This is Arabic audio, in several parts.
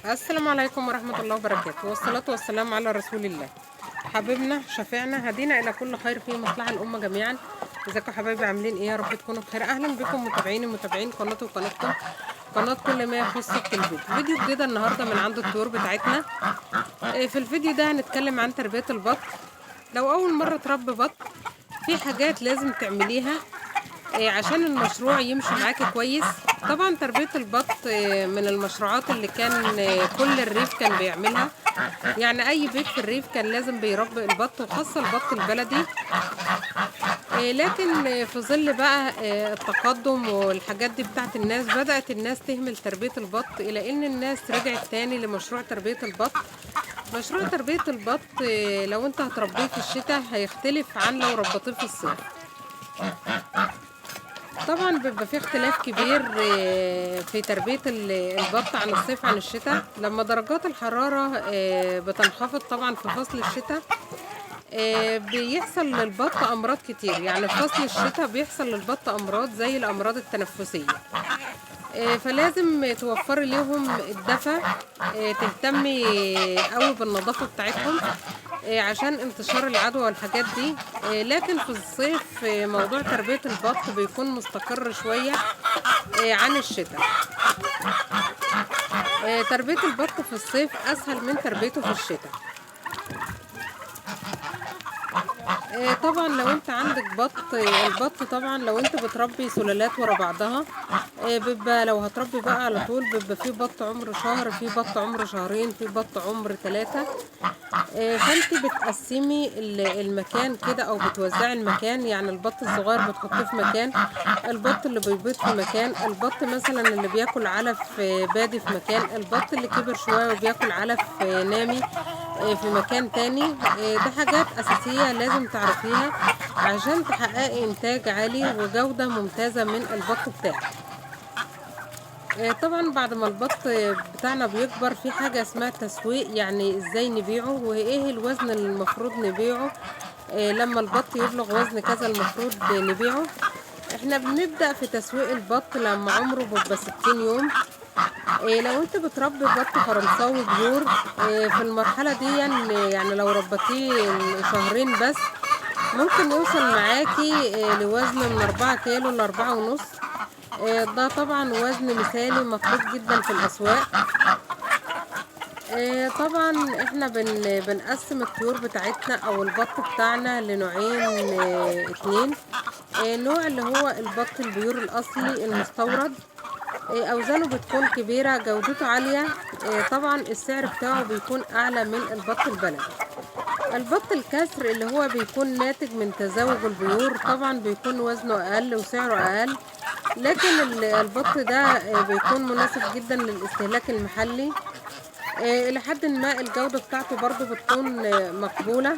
السلام عليكم ورحمة الله وبركاته، والصلاة والسلام على رسول الله. حبيبنا شفيعنا هدينا إلى كل خير في مصلحة الأمة جميعا. ازيكم يا حبايبي، عاملين ايه؟ يا رب تكونوا بخير. أهلا بكم متابعين قناتي وقناتكم، قناة كل ما يخص التلفزيون. فيديو جديد النهاردة من عند الطيور بتاعتنا. في الفيديو ده هنتكلم عن تربية البط. لو أول مرة تربي بط، في حاجات لازم تعمليها عشان المشروع يمشي معاكي كويس. طبعا تربية البط من المشروعات اللي كان كل الريف كان بيعملها، يعني اي بيت في الريف كان لازم بيربي البط، وخاصة البط البلدي. لكن في ظل بقى التقدم والحاجات دي بتاعت الناس، بدأت الناس تهمل تربية البط، الى ان الناس رجعت تاني لمشروع تربية البط. مشروع تربية البط لو انت هتربيه في الشتاء هيختلف عن لو ربطيه في الصيف. طبعا بيبقى في اختلاف كبير في تربية البط عن الصيف عن الشتاء. لما درجات الحرارة بتنخفض طبعا في فصل الشتاء، بيحصل للبط أمراض كتير. يعني في فصل الشتاء بيحصل للبط أمراض زي الأمراض التنفسية، فلازم توفري ليهم الدفا، تهتمي قوي بالنظافة بتاعتهم عشان انتشار العدوى والحاجات دي. لكن في الصيف موضوع تربية البط بيكون مستقر شوية عن الشتاء. تربية البط في الصيف أسهل من تربيته في الشتاء. طبعا لو انت عندك بط، البط طبعا لو انت بتربي سلالات ورا بعضها، بيبقى لو هتربي بقى على طول بيبقى في بط عمر شهر، في بط عمر شهرين، في بط عمر 3. فانت بتقسمي المكان كده او بتوزعي المكان. يعني البط الصغير بتحطيه في مكان، البط اللي بيبيض في مكان، البط مثلا اللي بياكل علف بادي في مكان، البط اللي كبر شوية وبياكل علف نامي في مكان تاني. ده حاجات أساسية لازم تعرفيها عشان تحققي إنتاج عالي وجودة ممتازة من البط بتاعك. طبعا بعد ما البط بتاعنا بيكبر، في حاجة اسمها تسويق، يعني ازاي نبيعه وايه الوزن اللي المفروض نبيعه. لما البط يبلغ وزن كذا المفروض نبيعه. احنا بنبدأ في تسويق البط لما عمره بيبقى 60 يوم. لو انت بتربي بط فرنساوي بيور، في المرحلة دي يعني لو ربطيه شهرين بس ممكن يوصل معاكي لوزن من 4 كيلو ل4.5. ده طبعا وزن مثالي مطلوب جدا في الأسواق. طبعا احنا بنقسم الطيور بتاعتنا او البط بتاعنا لنوعين، اتنين. نوع اللي هو البط البيور الأصلي المستورد، أوزانه بتكون كبيرة، جودته عالية. طبعا السعر بتاعه بيكون أعلى من البط البلدي. البط الكسر اللي هو بيكون ناتج من تزاوج البيور، طبعا بيكون وزنه أقل وسعره أقل، لكن البط ده بيكون مناسب جدا للاستهلاك المحلي. إلى حد ما الجودة بتاعته برضو بتكون مقبولة.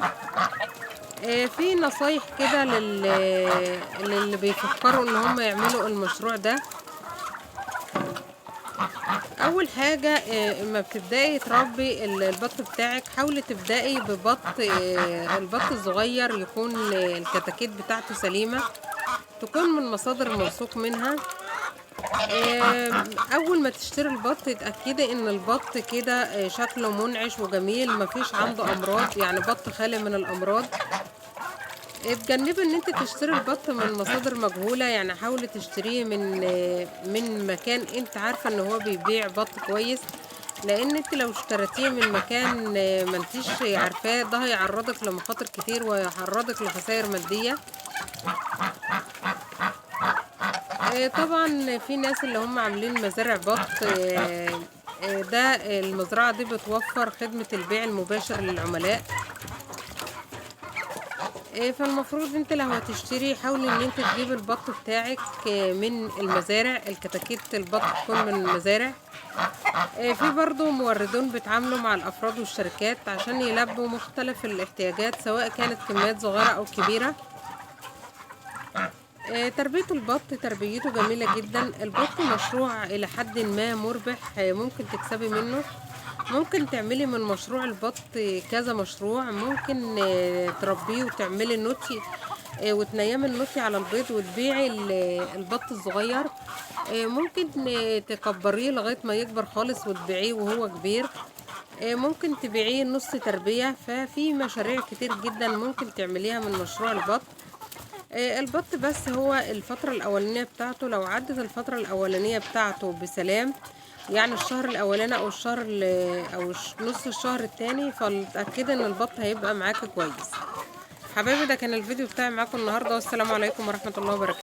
في نصايح كده للي بيفكروا ان هم يعملوا المشروع ده. اول حاجة اما بتبدأي تربي البط بتاعك، حاولي تبدأي ببط البط الصغير يكون الكتاكيت بتاعته سليمة، تكون من مصادر موثوق منها. اول ما تشتري البط اتأكدي ان البط كده شكله منعش وجميل، مفيش عنده امراض، يعني بط خالي من الامراض. اتجنبي ان انت تشتري البط من مصادر مجهولة، يعني حاولي تشتريه من مكان انت عارفة ان هو بيبيع بط كويس، لان انت لو اشتريتيه من مكان ما انتيش عارفاه ده هيعرضك لمخاطر كتير ويعرضك لخسائر مادية. طبعا في ناس اللي هم عاملين مزارع بط، ده المزرعة دي بتوفر خدمة البيع المباشر للعملاء. فالمفروض انت لو هتشتري حاولي ان انت تجيب البط بتاعك من المزارع، الكتاكيت البط تكون من المزارع. في برضو موردون بيتعاملوا مع الافراد والشركات عشان يلبوا مختلف الاحتياجات، سواء كانت كميات صغيرة او كبيرة. تربية البط تربيته جميلة جدا. البط مشروع إلى حد ما مربح، ممكن تكسبي منه. ممكن تعملي من مشروع البط كذا مشروع، ممكن تربيه وتعملي نوتي وتنيمي النوتي على البيض وتبيعي البط الصغير. ممكن تكبريه لغاية ما يكبر خالص وتبيعيه وهو كبير. ممكن تبيعيه نص تربية. ففي مشاريع كتير جدا ممكن تعمليها من مشروع البط. البط بس هو الفترة الأولانية بتاعته، لو عدت الفترة الأولانية بتاعته بسلام، يعني الشهر الأولاني أو الشهر أو نص الشهر التاني، فمتأكدة إن البط هيبقى معاكي كويس. حبايبي، ده كان الفيديو بتاعي معاكم النهاردة، والسلام عليكم ورحمة الله وبركاته.